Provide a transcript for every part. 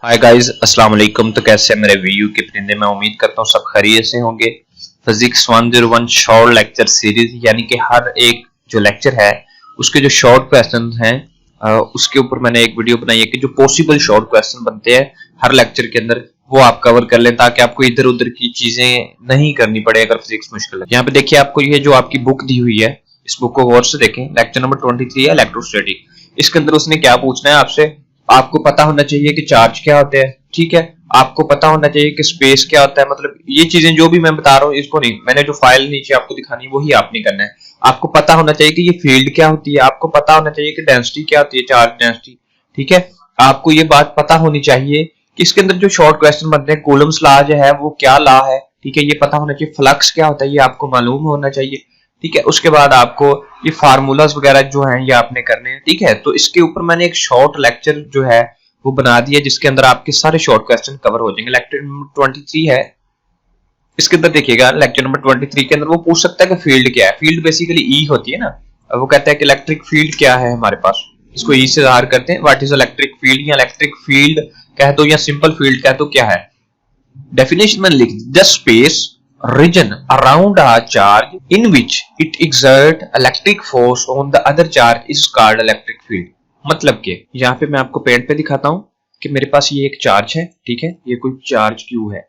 Hi guys, अस्सलाम वालेकुम। तो कैसे हैं मेरे वीयू के परिंदे? मैं उम्मीद करता हूँ सब खैरियत से होंगे। फिजिक्स 101 शॉर्ट लेक्चर सीरीज यानी कि हर एक जो लेक्चर है उसके जो शॉर्ट क्वेश्चन हैं उसके ऊपर मैंने एक वीडियो बनाई है कि जो पॉसिबल शॉर्ट क्वेश्चन बनते हैं हर लेक्चर के अंदर वो आप कवर कर लें ताकि आपको इधर उधर की चीजें नहीं करनी पड़े अगर फिजिक्स मुश्किल है। यहाँ पे देखिए, आपको ये जो आपकी बुक दी हुई है इस बुक को गौर से देखें। लेक्चर नंबर 23 है इलेक्ट्रोस्टैटिक। इसके अंदर उसने क्या पूछना है आपसे, आपको पता होना चाहिए कि चार्ज क्या होते हैं, ठीक है। आपको पता होना चाहिए कि स्पेस क्या होता है, मतलब ये चीजें जो भी मैं बता रहा हूँ इसको नहीं, मैंने जो फाइल नीचे आपको दिखानी वही आपने करना है। आपको पता होना चाहिए कि ये फील्ड क्या होती है, आपको पता होना चाहिए कि डेंसिटी क्या होती है, चार्ज डेंसिटी, ठीक है। आपको ये बात पता होनी चाहिए कि इसके अंदर जो शॉर्ट क्वेश्चन बनते हैं कूलम्स लॉ जो है वो क्या लॉ है, ठीक है। ये पता होना चाहिए। फ्लक्स क्या होता है ये आपको मालूम होना चाहिए, ठीक है। उसके बाद आपको ये फार्मूलाज वगैरह जो हैं ये आपने करने हैं, ठीक है। तो इसके ऊपर मैंने एक शॉर्ट लेक्चर जो है वो बना दिया जिसके अंदर आपके सारे शॉर्ट क्वेश्चन कवर हो जाएंगे। लेक्चर नंबर 23 है, इसके अंदर देखिएगा लेक्चर नंबर 23 के अंदर वो पूछ सकता है कि फील्ड क्या है। फील्ड बेसिकली ई होती है ना, वो कहता है कि इलेक्ट्रिक फील्ड क्या है हमारे पास, इसको ई से ज़ाहिर करते हैं। व्हाट इज इलेक्ट्रिक फील्ड, या इलेक्ट्रिक फील्ड कह दो या सिंपल फील्ड कह दो, क्या है। डेफिनेशन में लिख the space region around a charge in which it exert electric force on the other charge is called electric field। मतलब कि यहाँ पे मैं आपको पेड़ पे दिखाता हूँ कि मेरे पास ये एक चार्ज है, ठीक है। ये कोई चार्ज क्यू है,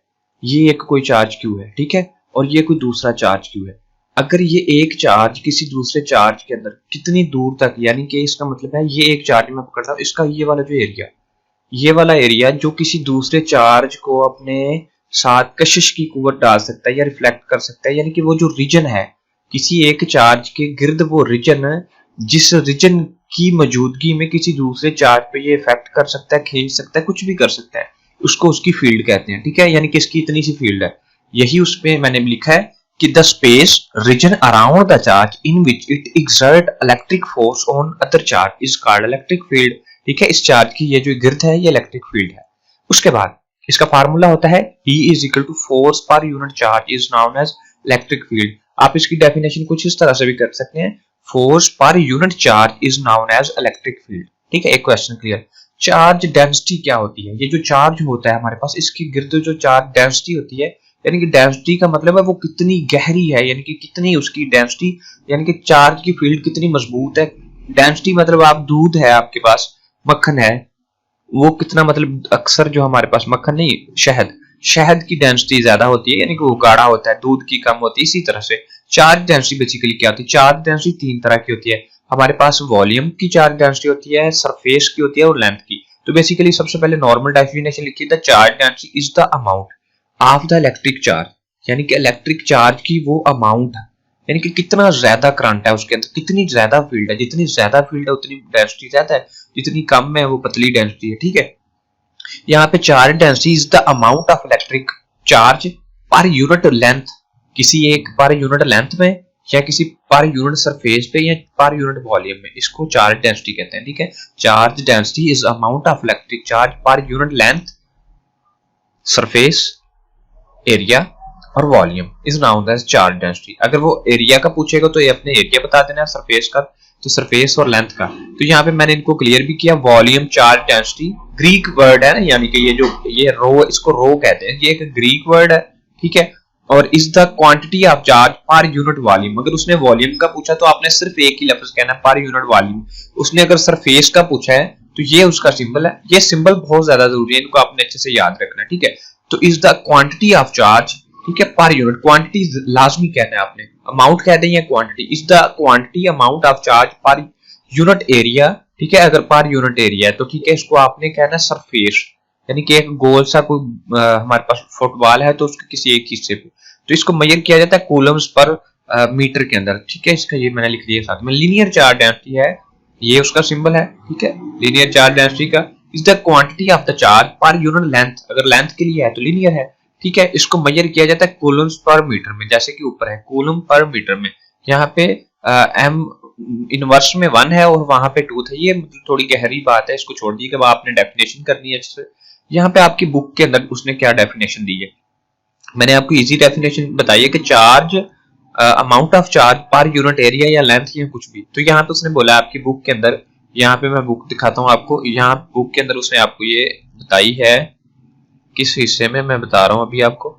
ये एक कोई चार्ज क्यू है, ठीक है। और ये कोई दूसरा चार्ज क्यू है। अगर ये एक चार्ज किसी दूसरे चार्ज के अंदर कितनी दूर तक, यानी कि इसका मतलब है ये एक चार्ज मैं पकड़ता हूँ, इसका ये वाला जो एरिया, ये वाला एरिया जो किसी दूसरे चार्ज को अपने साथ कशिश की कुव्वत डाल सकता है या रिफ्लेक्ट कर सकता है, यानी कि वो जो रीजन है किसी एक चार्ज के गिर्द, वो रीजन जिस रीजन की मौजूदगी में किसी दूसरे चार्ज पे ये इफेक्ट कर सकता है, खींच सकता है, कुछ भी कर सकता है, उसको उसकी फील्ड कहते हैं, ठीक है। यानी कि इसकी इतनी सी फील्ड है। यही उस पे मैंने लिखा है कि the space region around the charge in which it exert electric force on other charge is called electric field, ठीक है। इस चार्ज की ये जो गिर्द है ये इलेक्ट्रिक फील्ड है। उसके बाद इसका फार्मूला होता है E is equal to force per unit charge is known as electric field। आप इसकी डेफिनेशन कुछ इस तरह से भी कर सकते हैं, फोर्स पर unit charge is known as electric field, ठीक है। एक क्वेश्चन क्लियर। चार्ज डेंसिटी क्या होती है, ये जो चार्ज होता है हमारे पास इसके गिर्द जो चार्ज डेंसिटी होती है, यानी कि डेंसिटी का मतलब है वो कितनी गहरी है, यानी कि कितनी उसकी डेंसिटी, यानी कि चार्ज की फील्ड कितनी मजबूत है। डेंसिटी मतलब आप दूध है आपके पास, मक्खन है, वो कितना, मतलब अक्सर जो हमारे पास मक्खन नहीं, शहद की डेंसिटी ज्यादा होती है, यानी कि वो गाढ़ा होता है, दूध की कम होती है। इसी तरह से चार्ज डेंसिटी बेसिकली क्या होती है, चार्ज डेंसिटी तीन तरह की होती है हमारे पास। वॉल्यूम की चार्ज डेंसिटी होती है, सरफेस की होती है और लेंथ की। तो बेसिकली सबसे पहले नॉर्मल डेफिनेशन लिखिए, the charge density is the amount of the electric charge, यानी कि इलेक्ट्रिक चार्ज की वो अमाउंट है, यानी कि कितना ज्यादा करंट है उसके अंदर, कितनी ज्यादा फील्ड है, जितनी ज्यादा फील्ड है उतनी डेंसिटी ज्यादा है, जितनी कम है वो पतली डेंसिटी है, ठीक है। यहाँ पे charge density is the amount of electric charge per unit length, किसी एक पर यूनिट लेंथ में या किसी पर यूनिट सरफेस पे या पर यूनिट वॉल्यूम में, इसको चार्ज डेंसिटी कहते हैं, ठीक है। Charge density is amount of electric charge per unit length, surface area और volume is known as charge density. अगर वो एरिया का पूछेगा तो ये अपने एरिया बता देना, सरफेस का तो सरफेस और लेंथ का। तो यहाँ पे मैंने इनको क्लियर भी किया। Volume charge density Greek word है ना, यानी कि ये रो, इसको रो कहते हैं, ये एक ग्रीक वर्ड है, ठीक है। और is the quantity of charge per unit volume. अगर उसने वॉल्यूम का पूछा तो आपने सिर्फ एक ही लफ्ज कहना पर यूनिट वॉल्यूम। उसने अगर सरफेस का पूछा है तो ये उसका सिंबल है। ये सिंबल बहुत ज्यादा जरूरी है, इनको आपने अच्छे से याद रखना, ठीक है। तो is the quantity of charge, ठीक है, पर यूनिट। क्वांटिटी लाजमी कहना है आपने, अमाउंट कह दें या quantity. Is the quantity amount of charge per unit area, ठीक है। अगर पर यूनिट एरिया है तो ठीक है, इसको आपने कहना है सरफेस, यानी कि एक गोल सा कोई हमारे पास फुटबॉल है तो उसके किसी एक हिस्से पे, तो इसको मेजर किया जाता है कूलम्स पर मीटर के अंदर, ठीक है। इसका ये मैंने लिख दिया साथ में। लीनियर चार्ज डेंसिटी है, ये उसका सिंबल है, ठीक है, लीनियर चार्ज डेंसिटी का। Is the quantity of the charge per unit length, अगर लेंथ के लिए है तो लीनियर है, ठीक है। इसको मेजर किया जाता है कूलम्स पर मीटर में, जैसे कि ऊपर है कूलम पर मीटर में। यहाँ पे एम इनवर्स में 1 है और वहां पे 2 था। ये थोड़ी गहरी बात है, इसको छोड़ दी कि आपने डेफिनेशन करनी है अच्छे से। यहाँ पे आपकी बुक के अंदर उसने क्या डेफिनेशन दी है, मैंने आपको इजी डेफिनेशन बताई है कि charge amount of charge per unit area या लेंथ या कुछ भी। तो यहाँ पे उसने बोला आपकी बुक के अंदर, यहाँ पे मैं बुक दिखाता हूँ आपको, यहाँ बुक के अंदर उसने आपको ये बताई है किस हिस्से में, मैं बता रहा हूं अभी आपको।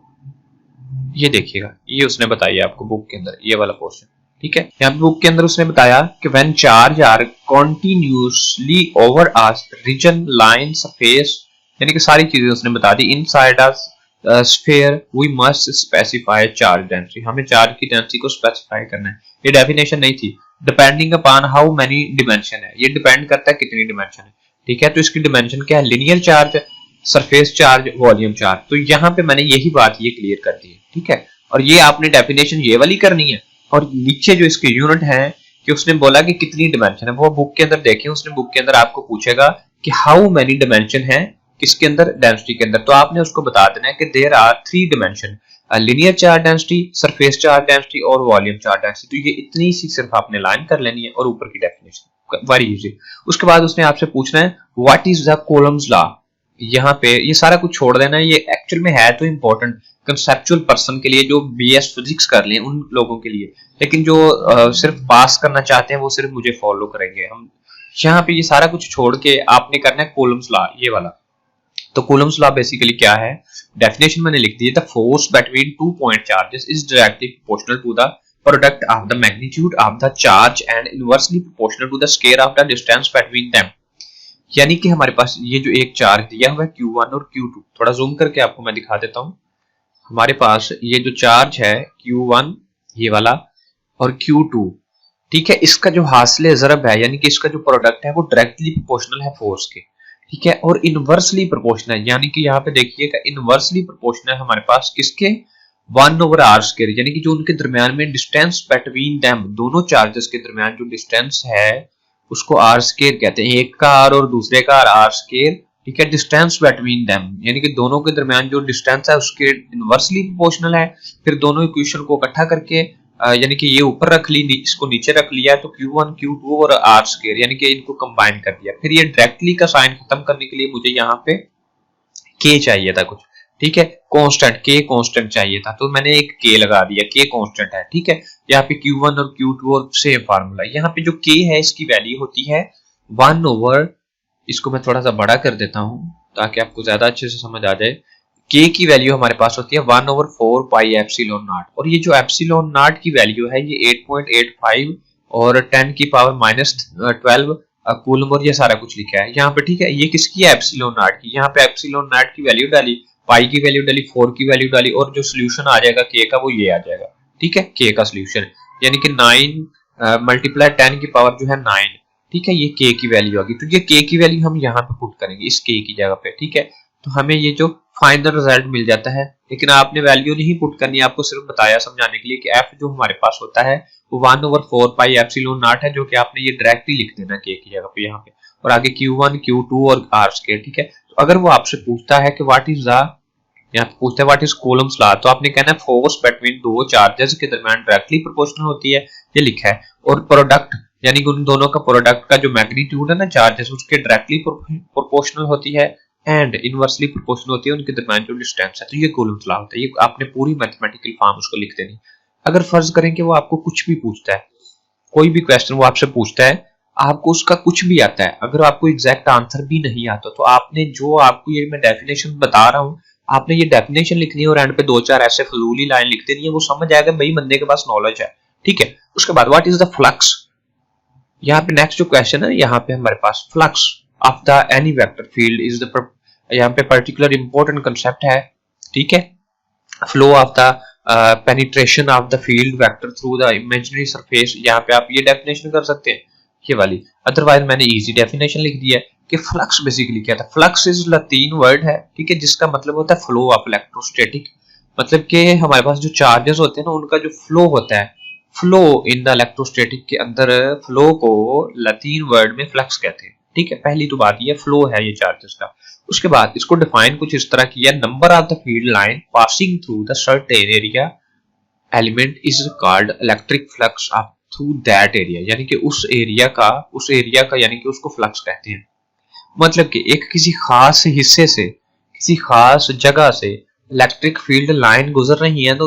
ये देखिएगा, ये उसने बताई है आपको बुक के अंदर, ये वाला पोर्शन, ठीक है। यहाँ पे बुक के अंदर उसने बताया कि when charge are continuously over a region line surface, यानी कि सारी चीजें उसने बता दी। Inside a sphere we must specify charge density, हमें चार्ज की डेंसिटी को स्पेसिफाई करना है। ये डेफिनेशन नहीं थी। Depending upon how many dimension है, ये डिपेंड करता है कितनी डिमेंशन है, ठीक है। तो इसकी डिमेंशन क्या है, linear charge, surface charge, volume charge. तो यहाँ पे मैंने यही बात ये क्लियर कर दी है, ठीक है। और ये आपने डेफिनेशन ये वाली करनी है, और नीचे जो इसके यूनिट है कि उसने बोला कि कितनी डिमेंशन है, वो बुक के अंदर देखें। उसने बुक के अंदर आपको पूछेगा कि हाउ मेनी डिमेंशन है किसके अंदर, डेंसिटी के अंदर। तो आपने उसको बता देना है कि there are 3 dimension, linear charge density, surface charge density और वॉल्यूम चार्ज डेंसिटी। तो ये इतनी सी सिर्फ आपने लाइन कर लेनी है, और ऊपर की डेफिनेशन वेरी इजी। उसके बाद उसने आपसे पूछना है what is the Coulomb's law. यहाँ पे ये सारा कुछ छोड़ देना है, ये एक्चुअल में है तो इंपॉर्टेंट कंसेप्चुअल पर्सन के लिए, जो बीएस फिजिक्स कर लें उन लोगों के लिए, लेकिन जो सिर्फ पास करना चाहते हैं वो सिर्फ मुझे फॉलो करेंगे। हम यहाँ पे ये सारा कुछ छोड़ के आपने करना है कूलम्स लॉ, ये वाला। तो कूलम्स लॉ बेसिकली क्या है, डेफिनेशन मैंने लिख दी है, the force between 2 point charges is directly proportional to the product of the magnitude of the charge and inversely proportional to the square of the distance between them. यानी कि हमारे पास ये जो एक चार्ज दिया हुआ है Q1 और Q2, थोड़ा जूम करके आपको मैं दिखा देता हूं। हमारे पास ये जो चार्ज है Q1 ये वाला और Q2, ठीक है, इसका जो हासिल ज़रब है, यानी कि इसका जो प्रोडक्ट है वो डायरेक्टली प्रोपोर्शनल है फोर्स के, ठीक है। और इनवर्सली प्रोपोर्शनल है, यानी कि यहाँ पे देखिएगा इनवर्सली प्रोपोर्शनल है हमारे पास किसके, 1/r², यानी कि जो उनके दरमियान में डिस्टेंस बिटवीन देम, दोनों चार्जेस के दरमियान जो डिस्टेंस है उसको r² कहते हैं। एक का r और दूसरे का r², ठीक है। डिस्टेंस बिटवीन देम यानी कि दोनों के दरमियान जो डिस्टेंस है उसके इनवर्सली प्रोपोर्शनल है। फिर दोनों इक्वेशन को इकट्ठा करके यानी कि ये ऊपर रख ली, इसको नीचे रख लिया, तो Q1 Q2 और r² यानी कि इनको कंबाइन कर दिया। फिर ये डायरेक्टली का साइन खत्म करने के लिए मुझे यहाँ पे k चाहिए था कुछ, ठीक है, कांस्टेंट k कांस्टेंट चाहिए था, तो मैंने एक k लगा दिया, k कांस्टेंट है, ठीक है। यहाँ पे Q1 और Q2 और सेम फार्मूला। यहाँ पे जो k है इसकी वैल्यू होती है 1/, इसको मैं थोड़ा सा बड़ा कर देता हूँ ताकि आपको ज्यादा अच्छे से समझ आ जाए। k की वैल्यू हमारे पास होती है 1/4 पाई एप्सिलॉन नॉट, और ये जो एप्सिलॉन नॉट की वैल्यू है ये 8.85 और 10⁻⁻12 कूलम, और ये सारा कुछ लिखा है यहाँ पे, ठीक है। ये किसकी है, एप्सिलॉन नॉट की। यहाँ पे एप्सिलॉन नॉट की वैल्यू डाली, पाई की वैल्यू डाली, 4 की वैल्यू डाली, और जो सोल्यूशन आ जाएगा k का वो ये आ जाएगा, ठीक है, k का सोल्यूशन, यानी कि 9 मल्टीप्लाई 10 की पावर जो है 9, ठीक है, ये k की वैल्यू आ गई। तो ये k की वैल्यू हम यहाँ पे पुट करेंगे इस k की जगह पे, ठीक है। तो हमें ये जो फाइनल रिजल्ट मिल जाता है, लेकिन आपने वैल्यू नहीं पुट करनी, आपको सिर्फ बताया समझाने के लिए कि f जो हमारे पास होता है वो 1/4 पाई एप्सिलॉन नॉट है, जो कि आपने ये डायरेक्टली लिख देना k की जगह पे यहाँ पे, और आगे Q1 Q2 और r², ठीक है। तो अगर वो आपसे पूछता है कि व्हाट इज द, यहाँ पे पूछते हैं व्हाट इज कूलम्स लॉ, तो आपने कहना है फोर्स बिटवीन दो चार्जेस के दरमियान डायरेक्टली प्रोपोर्शनल होती है, ये लिखा है। और प्रोडक्ट यानी कि उन दोनों का प्रोडक्ट का जो मैग्नीट्यूड है ना चार्जेस, उसके डायरेक्टली प्रोपोर्शनल होती है एंड इनवर्सली प्रोपोर्शनल होती है उनके दरमियान जो डिस्टेंस है। तो ये कूलम्स लॉ होता है, ये आपने पूरी मैथमेटिकल फॉर्म उसको लिख देनी। अगर फर्ज करें कि वो आपको कुछ भी पूछता है, कोई भी क्वेश्चन वो आपसे पूछता है, आपको उसका कुछ भी आता है, अगर आपको एग्जैक्ट आंसर भी नहीं आता, तो आपने जो आपको ये मैं डेफिनेशन बता रहा हूँ, आपने ये डेफिनेशन लिखनी है और एंड पे 2-4 ऐसे फजूली लाइन लिख देनी है, वो समझ आएगा भाई बंदे के पास नॉलेज है, ठीक है। उसके बाद व्हाट इज द फ्लक्स, यहाँ पे नेक्स्ट जो क्वेश्चन है, यहाँ पे हमारे पास flux of the any vector field is the, यहाँ पे पर्टिकुलर इंपॉर्टेंट कंसेप्ट है, ठीक है। Flow of the penetration of the field vector through the imaginary surface, यहाँ पे आप ये डेफिनेशन कर सकते हैं ये वाली, अदरवाइज मैंने इजी डेफिनेशन लिख दिया है कि फ्लक्स बेसिकली क्या था। फ्लक्स इज लतीन वर्ड है, ठीक है, जिसका मतलब होता है फ्लो ऑफ इलेक्ट्रोस्टैटिक, मतलब कि हमारे पास जो चार्जेस होते हैं ना उनका जो फ्लो होता है, फ्लो इन द इलेक्ट्रोस्टैटिक के अंदर फ्लो को लतीन वर्ड में फ्लक्स कहते हैं, ठीक है। पहली तो बात ये फ्लो है ये चार्जेस का। उसके बाद इसको डिफाइन कुछ इस तरह किया, number of the field line passing through the certain area element is called electric flux of through that area, यानी कि उस एरिया का यानी कि उसको फ्लक्स कहते हैं। मतलब कि एक किसी खास हिस्से से, किसी खास जगह से इलेक्ट्रिक फील्ड लाइन गुजर रही है, तो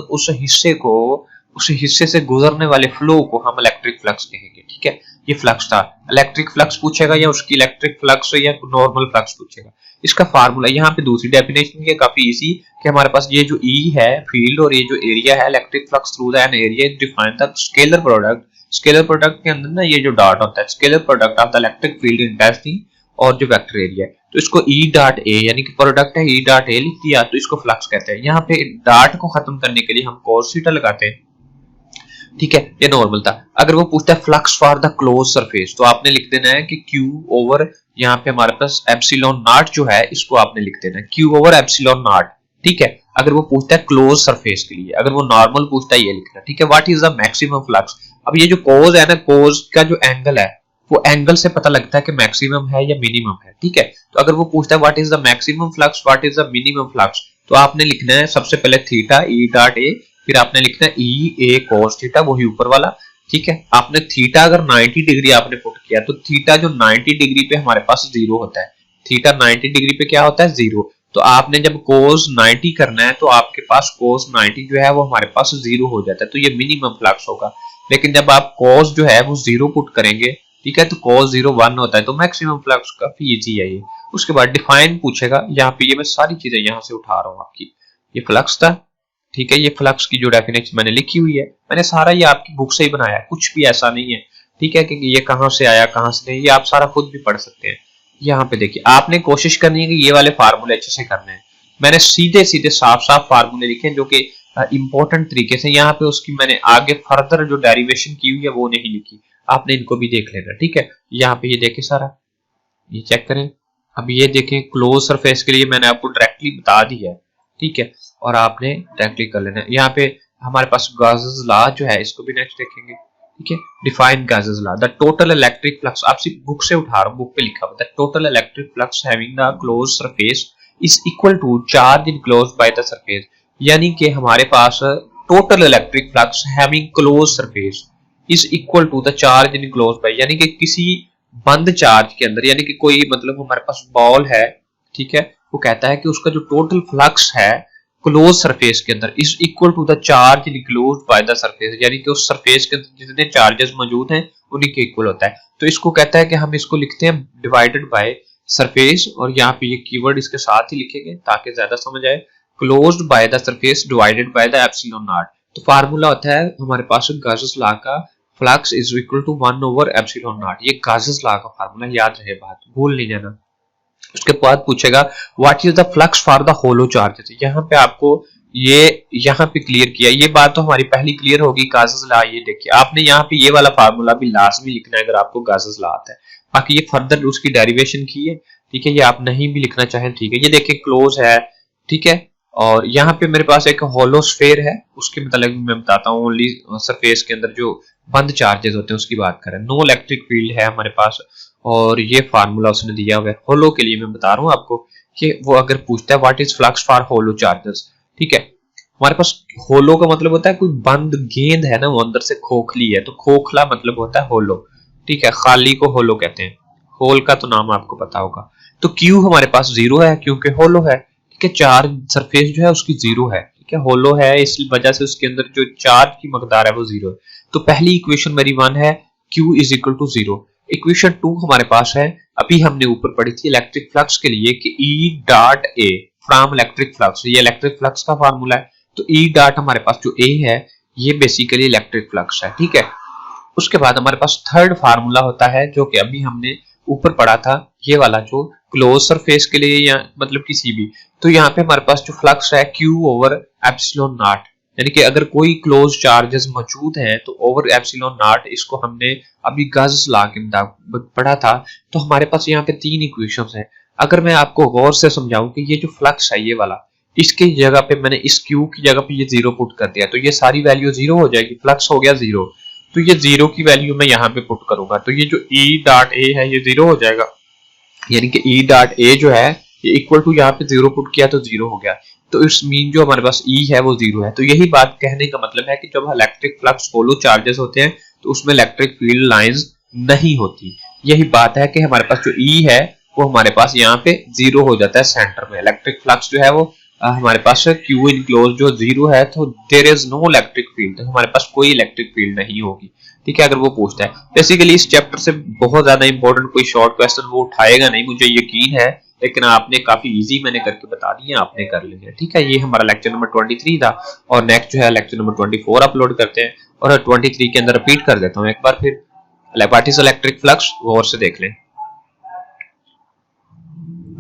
उस हिस्से से गुजरने वाले फ्लो को हम इलेक्ट्रिक फ्लक्स कहेंगे, ठीक है। ये फ्लक्स था, इलेक्ट्रिक फ्लक्स पूछेगा या उसकी इलेक्ट्रिक फ्लक्स या नॉर्मल फ्लक्स पूछेगा। इसका फार्मूला यहाँ पे दूसरी डेफिनेशन है, काफी इजी, कि हमारे पास ये जो E है फील्ड और ये जो एरिया है electric flux through the an area is defined the scalar product. Scalar product के अंदर ना ये जो डॉट होता है scalar product of the electric field intensity और जो वेक्टर एरिया है, तो इसको E डॉट ए यानी कि प्रोडक्ट है E डॉट ए लिख दिया तो इसको फ्लक्स कहते हैं। यहाँ पे डॉट को खत्म करने के लिए हम cos थीटा लगाते हैं, ठीक है, ये नॉर्मल था। अगर वो पूछता है flux for the close surface तो आपने लिख देना है कि Q ओवर यहाँ पे हमारे पास एप्सिलॉन नॉट जो है इसको आपने लिख देना है Q ओवर एप्सिलॉन नॉट, ठीक है। अगर वो पूछता है क्लोज सरफेस के लिए, अगर वो नॉर्मल पूछता है ये लिखना, ठीक है। What is the maximum flux, अब ये जो कोज है ना, कोज का जो एंगल है वो एंगल से पता लगता है कि मैक्सिमम है या मिनिमम है, ठीक है। तो अगर वो पूछता है what is the maximum flux, what is the minimum flux, तो आपने लिखना है सबसे पहले थीटा E डॉट ए, फिर आपने लिखना है E A cos थीटा, वही ऊपर वाला, ठीक है। आपने थीटा अगर 90 डिग्री आपने पुट किया तो थीटा जो 90 डिग्री पे हमारे पास जीरो होता है, थीटा 90 डिग्री पे क्या होता है जीरो, तो आपने जब cos 90 करना है तो आपके पास cos 90 जो है वो हमारे पास जीरो हो जाता है, तो ये मिनिमम फ्लक्स होगा। लेकिन जब आप cos जो है वो जीरो पुट करेंगे, ठीक है, तो cos 0 1 होता है, तो मैक्सिमम फ्लक्स काफी इजी है ये। उसके बाद डिफाइन पूछेगा, यहाँ पे ये मैं सारी चीजें यहाँ से उठा रहा हूँ आपकी, ये फ्लक्स था, ठीक है। ये फ्लक्स की जो डेफिनेशन मैंने लिखी हुई है, मैंने सारा ये आपकी बुक से ही बनाया है, कुछ भी ऐसा नहीं है, ठीक है, कि ये कहां से आया कहां से नहीं, ये आप सारा खुद भी पढ़ सकते हैं। यहाँ पे देखिए आपने कोशिश करनी है कि ये वाले फार्मूले अच्छे से करने हैं। मैंने सीधे सीधे साफ साफ फार्मूले लिखे हैं जो कि इंपॉर्टेंट तरीके से, यहाँ पे उसकी मैंने आगे फर्दर जो डेरिवेशन की हुई है वो नहीं लिखी, आपने इनको भी देख लेना, ठीक है। यहाँ पे ये देखे सारा, ये चेक करें। अब ये देखें क्लोज सरफेस के लिए मैंने आपको डायरेक्टली बता दी है, ठीक है, और आपने डायरेक्टली कर लेना है। यहाँ पे हमारे पास गॉसेस लॉ जो है इसको भी नेक्स्ट देखेंगे, ठीक है। Define Gauss's law, the total electric flux, आप सिर्फ बुक से उठा रहा हूं, बुक पे लिखा हुआ है total electric flux having the close surface is equal to charge enclosed by the surface, यानी कि हमारे पास total electric flux having close surface is equal to the charge enclosed by, यानी कि किसी बंद चार्ज के अंदर, यानी कि कोई मतलब हमारे पास बॉल है, ठीक है, वो कहता है कि उसका जो टोटल फ्लक्स है क्लोज सरफेस के अंदर is equal to the charge enclosed by the surface, यानी कि उस सरफेस के अंदर जितने चार्जेस मौजूद हैं उन्हीं के इक्वल होता है। तो इसको कहता है कि हम इसको लिखते हैं डिवाइडेड बाय सरफेस, और यहाँ पे ये कीवर्ड इसके साथ ही लिखेंगे ताकि ज्यादा समझ आए, closed by the surface divided by the epsilon naught. तो फार्मूला होता है हमारे पास गॉसेस लॉ का, flux is equal to 1 over epsilon naught, ये गॉसेस लॉ का फार्मूला, याद रहे बात, भूल नहीं जाना। उसके बाद पूछेगा what is the flux for the hollow charges, यहाँ पे आपको ये यहाँ पे क्लियर किया, ये बात तो हमारी पहली क्लियर होगी गॉसेस लॉ। ये देखिए आपने यहाँ पे ये वाला फार्मूला भी लाजमी लिखना है अगर आपको गॉसेस लॉ आता है, बाकी ये फर्दर उसकी डेरिवेशन की है, ठीक है, ये आप नहीं भी लिखना चाहें, ठीक है। ये देखिए क्लोज है, ठीक है, और यहाँ पे मेरे पास एक होलो स्फेयर है, उसके मतलब मैं बताता हूँ, ओनली सरफेस के अंदर जो बंद चार्जेस होते हैं उसकी बात करें, नो इलेक्ट्रिक फील्ड है हमारे पास, और ये फार्मूला उसने दिया हुआ है होलो के लिए। मैं बता रहा हूँ आपको कि वो अगर पूछता है what is flux for hollow charges, ठीक है, हमारे पास होलो का मतलब होता है कोई बंद गेंद है ना, वो अंदर से खोखली है, तो खोखला मतलब होता है होलो, ठीक है, खाली को होलो कहते हैं, होल का तो नाम आपको पता होगा। तो क्यू हमारे पास जीरो है क्योंकि होलो है, ठीक है, चार्ज सरफेस जो है उसकी जीरो है, ठीक है, होलो है इस वजह से उसके अंदर जो चार्ज की मकदार है वो जीरो है। तो पहली इक्वेशन मेरी 1 है, Q is equal to 0। Equation 2 हमारे पास है, अभी हमने ऊपर पढ़ी थी इलेक्ट्रिक फ्लक्स के लिए कि E dot A from electric flux, ये इलेक्ट्रिक फ्लक्स का फार्मूला है, तो E डॉट हमारे पास जो A है ये बेसिकली इलेक्ट्रिक फ्लक्स है, ठीक है। उसके बाद हमारे पास थर्ड फार्मूला होता है जो कि अभी हमने ऊपर पढ़ा था, ये वाला जो क्लोज सरफेस के लिए या मतलब किसी भी, तो यहाँ पे हमारे पास जो फ्लक्स है Q ओवर एप्सिलॉन नॉट, यानी कि अगर कोई क्लोज चार्जेस मौजूद हैं तो ओवर एप्सिलॉन नॉट, इसको हमने अभी गॉसेस लॉ के मुताबिक पढ़ा था। तो हमारे पास यहाँ पे 3 इक्वेशंस हैं। अगर मैं आपको गौर से समझाऊं कि ये जो फ्लक्स है ये वाला, इसकी जगह पे मैंने इस Q की जगह पे ये 0 पुट कर दिया, तो ये सारी वैल्यू 0 हो जाएगी, फ्लक्स हो गया 0, तो ये 0 की वैल्यू मैं यहाँ पे पुट करूंगा, तो ये जो E डॉट A है ये 0 हो जाएगा, यानी कि E डॉट A जो है ये इक्वल टू यहाँ पे 0 पुट किया तो 0 हो गया, तो इट्स मीन जो हमारे पास E है वो 0 है। तो यही बात कहने का मतलब है कि जब इलेक्ट्रिक फ्लक्स होलो चार्जेस होते हैं तो उसमें इलेक्ट्रिक फील्ड लाइंस नहीं होती, यही बात है कि हमारे पास जो E है वो हमारे पास यहाँ पे 0 हो जाता है सेंटर में, इलेक्ट्रिक फ्लक्स जो है वो हमारे पास Q इनक्लोज जो 0 है, तो there is no electric field, तो हमारे पास कोई इलेक्ट्रिक फील्ड नहीं होगी, ठीक है, अगर वो पूछता है। बेसिकली इस चैप्टर से बहुत ज्यादा इंपॉर्टेंट कोई शॉर्ट क्वेश्चन वो उठाएगा नहीं, मुझे यकीन है लेकिन आपने काफी इजी मैंने करके बता दिया, आपने कर लिया। ठीक है, ये हमारा लेक्चर नंबर 23 था और नेक्स्ट जो है लेक्चर नंबर 24 अपलोड करते हैं और 23 के अंदर रिपीट कर देता हूँ एक बार फिर। व्हाट इज इलेक्ट्रिक फ्लक्स, वो और से देख लें।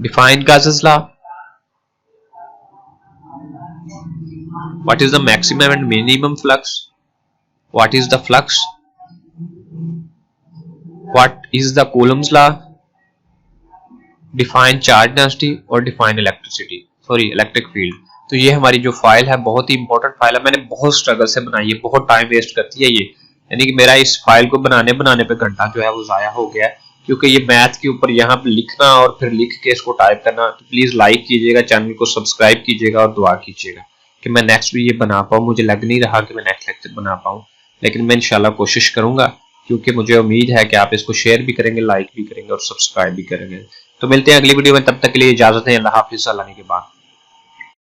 Define Gauss law, what is the maximum and minimum flux, what is the flux, what is the Coulomb's law, define charge density और डिफाइन इलेक्ट्रिक फील्ड। तो ये हमारी जो फाइल है बहुत ही इंपॉर्टेंट फाइल है, मैंने बहुत स्ट्रगल से बनाई है, बहुत टाइम वेस्ट करती है ये, यानी कि मेरा इस फाइल को बनाने पे घंटा जो है वो जाया हो गया है, क्योंकि ये मैथ के ऊपर यहाँ पे लिखना और फिर लिख के इसको टाइप करना। तो प्लीज लाइक कीजिएगा, चैनल को सब्सक्राइब कीजिएगा और दुआ कीजिएगा कि मैं नेक्स्ट भी ये बना पाऊँ। मुझे लग नहीं रहा कि मैं नेक्स्ट लेक्चर बना पाऊँ, लेकिन मैं इंशाल्लाह कोशिश करूंगा, क्योंकि मुझे उम्मीद है कि आप इसको शेयर भी करेंगे, लाइक भी करेंगे और सब्सक्राइब भी करेंगे। तो मिलते हैं अगली वीडियो में, तब तक के लिए इजाजत है। अल्लाह हाफिज़, अल्लाह के बाद।